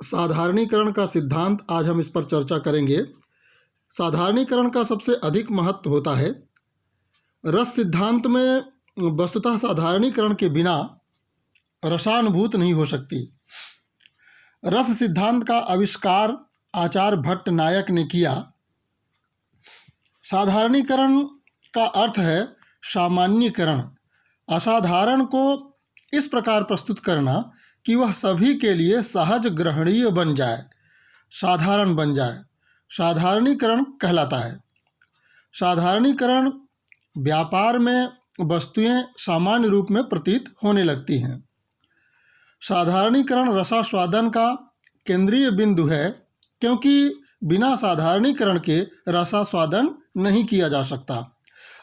साधारणीकरण का सिद्धांत, आज हम इस पर चर्चा करेंगे। साधारणीकरण का सबसे अधिक महत्व होता है। रस सिद्धांत में वस्तुतः साधारणीकरण के बिना रसानुभूति नहीं हो सकती। रस सिद्धांत का आविष्कार आचार्य भट्ट नायक ने किया। साधारणीकरण का अर्थ है सामान्यीकरण, असाधारण को इस प्रकार प्रस्तुत करना कि वह सभी के लिए सहज ग्रहणीय बन जाए, साधारण बन जाए, साधारणीकरण कहलाता है। साधारणीकरण व्यापार में वस्तुएं सामान्य रूप में प्रतीत होने लगती हैं। साधारणीकरण रसास्वादन का केंद्रीय बिंदु है, क्योंकि बिना साधारणीकरण के रसास्वादन नहीं किया जा सकता।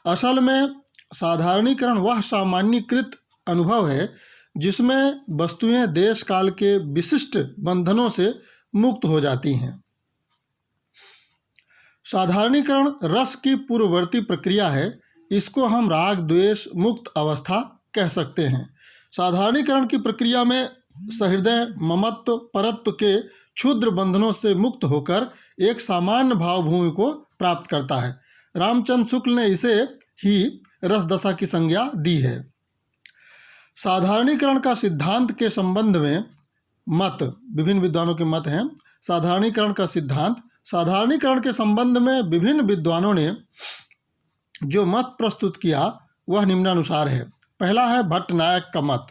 असल में साधारणीकरण वह सामान्यीकृत अनुभव है जिसमें वस्तुएं देश काल के विशिष्ट बंधनों से मुक्त हो जाती हैं। साधारणीकरण रस की पूर्ववर्ती प्रक्रिया है। इसको हम राग द्वेष मुक्त अवस्था कह सकते हैं। साधारणीकरण की प्रक्रिया में सहृदय ममत्व परत्व के क्षुद्र बंधनों से मुक्त होकर एक सामान्य भावभूमि को प्राप्त करता है। रामचंद्र शुक्ल ने इसे ही रसदशा की संज्ञा दी है। साधारणीकरण का सिद्धांत के संबंध में मत, विभिन्न विद्वानों के मत हैं। साधारणीकरण का सिद्धांत, साधारणीकरण के संबंध में विभिन्न विद्वानों ने जो मत प्रस्तुत किया वह निम्नानुसार है। पहला है भट्ट नायक का मत।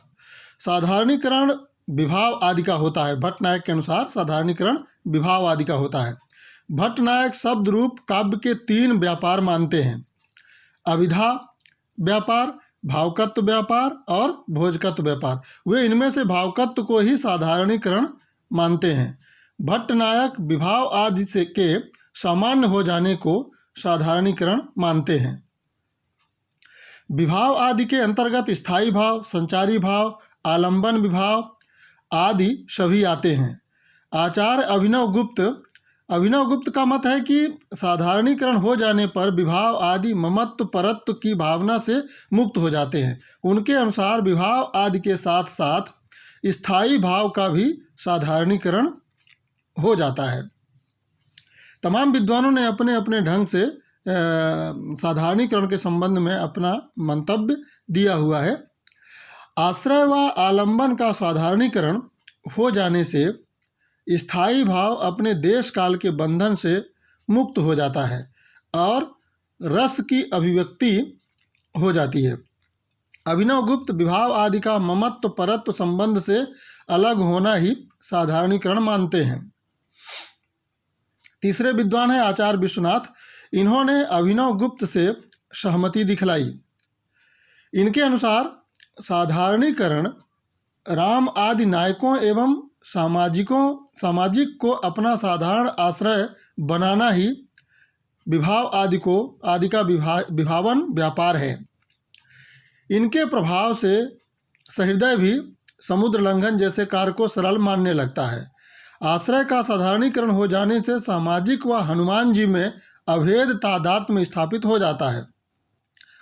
साधारणीकरण विभाव आदि का होता है। भट्ट नायक के अनुसार साधारणीकरण विभाव आदि का होता है। भट्ट नायक शब्द रूप काव्य के 3 व्यापार मानते हैं: अभिधा व्यापार, भावकत्व व्यापार और भोजकत्व व्यापार। वे इनमें से भावकत्व को ही साधारणीकरण मानते हैं। भट्ट नायक विभाव आदि से के सामान्य हो जाने को साधारणीकरण मानते हैं। विभाव आदि के अंतर्गत स्थायी भाव, संचारी भाव, आलंबन विभाव आदि सभी आते हैं। आचार्य अभिनव गुप्त का मत है कि साधारणीकरण हो जाने पर विभाव आदि ममत्व परत्व की भावना से मुक्त हो जाते हैं। उनके अनुसार विभाव आदि के साथ साथ स्थायी भाव का भी साधारणीकरण हो जाता है। तमाम विद्वानों ने अपने अपने ढंग से साधारणीकरण के संबंध में अपना मंतव्य दिया हुआ है। आश्रय व आलंबन का साधारणीकरण हो जाने से स्थायी भाव अपने देश काल के बंधन से मुक्त हो जाता है और रस की अभिव्यक्ति हो जाती है। अभिनव गुप्त विभाव आदि का ममत्व परत्व संबंध से अलग होना ही साधारणीकरण मानते हैं। तीसरे विद्वान है आचार्य विश्वनाथ। इन्होंने अभिनव गुप्त से सहमति दिखलाई। इनके अनुसार साधारणीकरण राम आदि नायकों एवं सामाजिक को अपना साधारण आश्रय बनाना ही विभाव आदि का विभावन व्यापार है। इनके प्रभाव से सहृदय भी समुद्र लंघन जैसे कार्य को सरल मानने लगता है। आश्रय का साधारणीकरण हो जाने से सामाजिक व हनुमान जी में अभेद तादात्म्य स्थापित हो जाता है।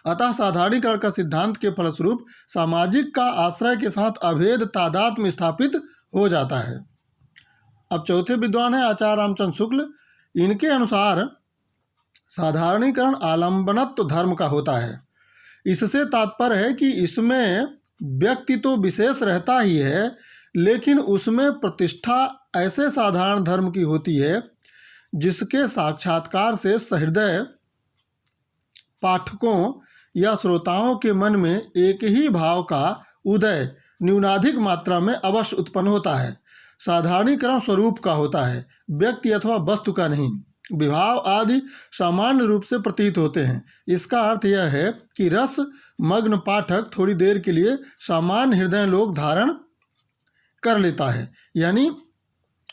अतः साधारणीकरण का सिद्धांत के फलस्वरूप सामाजिक का आश्रय के साथ अभेद तादात्म्य स्थापित हो जाता है। अब चौथे विद्वान है आचार्य रामचंद्र शुक्ल। इनके अनुसार साधारणीकरण आलंबनत्व धर्म का होता है। इससे तात्पर्य है कि इसमें व्यक्ति तो विशेष रहता ही है, लेकिन उसमें प्रतिष्ठा ऐसे साधारण धर्म की होती है जिसके साक्षात्कार से सहृदय पाठकों या श्रोताओं के मन में एक ही भाव का उदय न्यूनाधिक मात्रा में अवश्य उत्पन्न होता है। साधारणीकरण स्वरूप का होता है, व्यक्ति अथवा वस्तु का नहीं। विभाव आदि सामान्य रूप से प्रतीत होते हैं। इसका अर्थ यह है कि रस मग्न पाठक थोड़ी देर के लिए सामान्य हृदय लोग धारण कर लेता है, यानी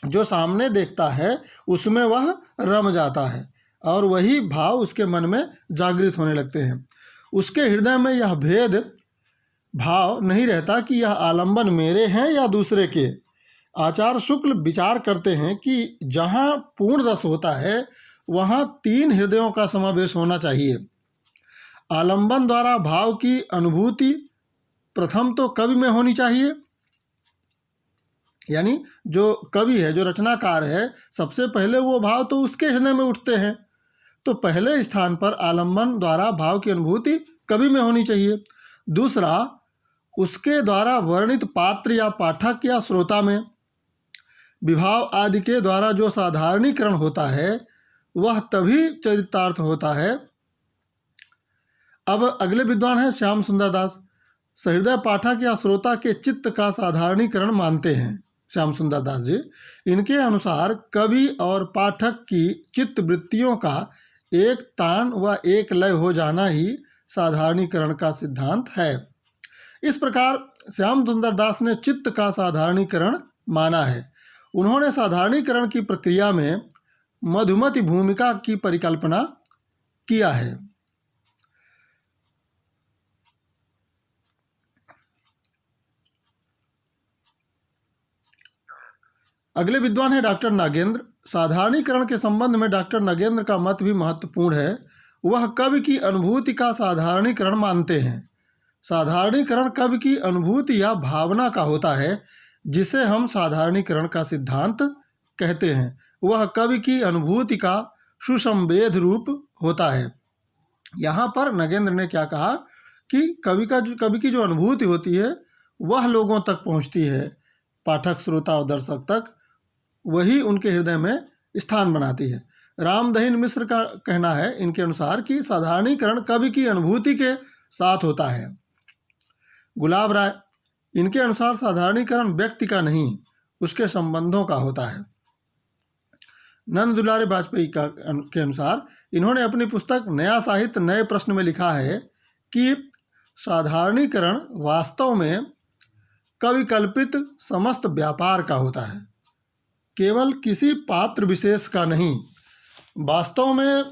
जो सामने देखता है उसमें वह रम जाता है और वही भाव उसके मन में जागृत होने लगते हैं। उसके हृदय में यह भेद भाव नहीं रहता कि यह आलंबन मेरे हैं या दूसरे के। आचार्य शुक्ल विचार करते हैं कि जहाँ पूर्ण रस होता है वहाँ 3 हृदयों का समावेश होना चाहिए। आलंबन द्वारा भाव की अनुभूति प्रथम तो कवि में होनी चाहिए, यानी जो कवि है, जो रचनाकार है, सबसे पहले वो भाव तो उसके हृदय में उठते हैं। तो पहले स्थान पर आलंबन द्वारा भाव की अनुभूति कवि में होनी चाहिए। दूसरा, उसके द्वारा वर्णित पात्र या पाठक या श्रोता में। विभाव आदि के द्वारा जो साधारणीकरण होता है वह तभी चरितार्थ होता है। अब अगले विद्वान हैं श्याम सुंदर दास। सहृदय पाठक या श्रोता के चित्त का साधारणीकरण मानते हैं श्याम सुंदर दास जी। इनके अनुसार कवि और पाठक की चित्त वृत्तियों का एक तान व एक लय हो जाना ही साधारणीकरण का सिद्धांत है। इस प्रकार श्याम सुंदर दास ने चित्त का साधारणीकरण माना है। उन्होंने साधारणीकरण की प्रक्रिया में मधुमती भूमिका की परिकल्पना किया है। अगले विद्वान है डॉक्टर नागेंद्र। साधारणीकरण के संबंध में डॉक्टर नागेंद्र का मत भी महत्वपूर्ण है। वह कवि की अनुभूति का साधारणीकरण मानते हैं। साधारणीकरण कवि की अनुभूति या भावना का होता है, जिसे हम साधारणीकरण का सिद्धांत कहते हैं। वह कवि की अनुभूति का सुसंवेद रूप होता है। यहाँ पर नगेंद्र ने क्या कहा कि कवि की जो अनुभूति होती है वह लोगों तक पहुँचती है, पाठक, श्रोता और दर्शक तक, वही उनके हृदय में स्थान बनाती है। रामदहिन मिश्र का कहना है इनके अनुसार कि साधारणीकरण कवि की अनुभूति के साथ होता है। गुलाब राय, इनके अनुसार साधारणीकरण व्यक्ति का नहीं, उसके संबंधों का होता है। नंद दुलारे वाजपेयी के अनुसार इन्होंने अपनी पुस्तक नया साहित्य नए प्रश्न में लिखा है कि साधारणीकरण वास्तव में कवि कल्पित समस्त व्यापार का होता है, केवल किसी पात्र विशेष का नहीं। वास्तव में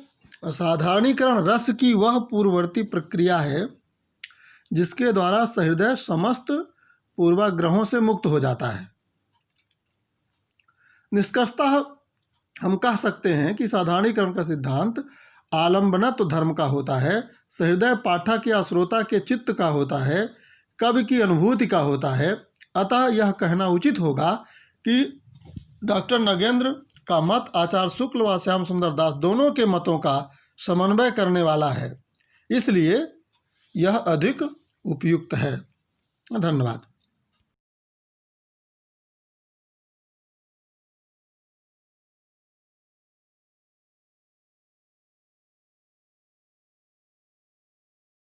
साधारणीकरण रस की वह पूर्ववर्ती प्रक्रिया है जिसके द्वारा सहृदय समस्त पूर्वाग्रहों से मुक्त हो जाता है। निष्कर्षतः हम कह सकते हैं कि साधारणीकरण का सिद्धांत आलंबनत्व धर्म का होता है, सहृदय पाठक या श्रोता के चित्त का होता है, कवि की अनुभूति का होता है। अतः यह कहना उचित होगा कि डॉक्टर नगेंद्र का मत आचार्य शुक्ल व श्याम सुंदर दास दोनों के मतों का समन्वय करने वाला है, इसलिए यह अधिक उपयुक्त है। धन्यवाद।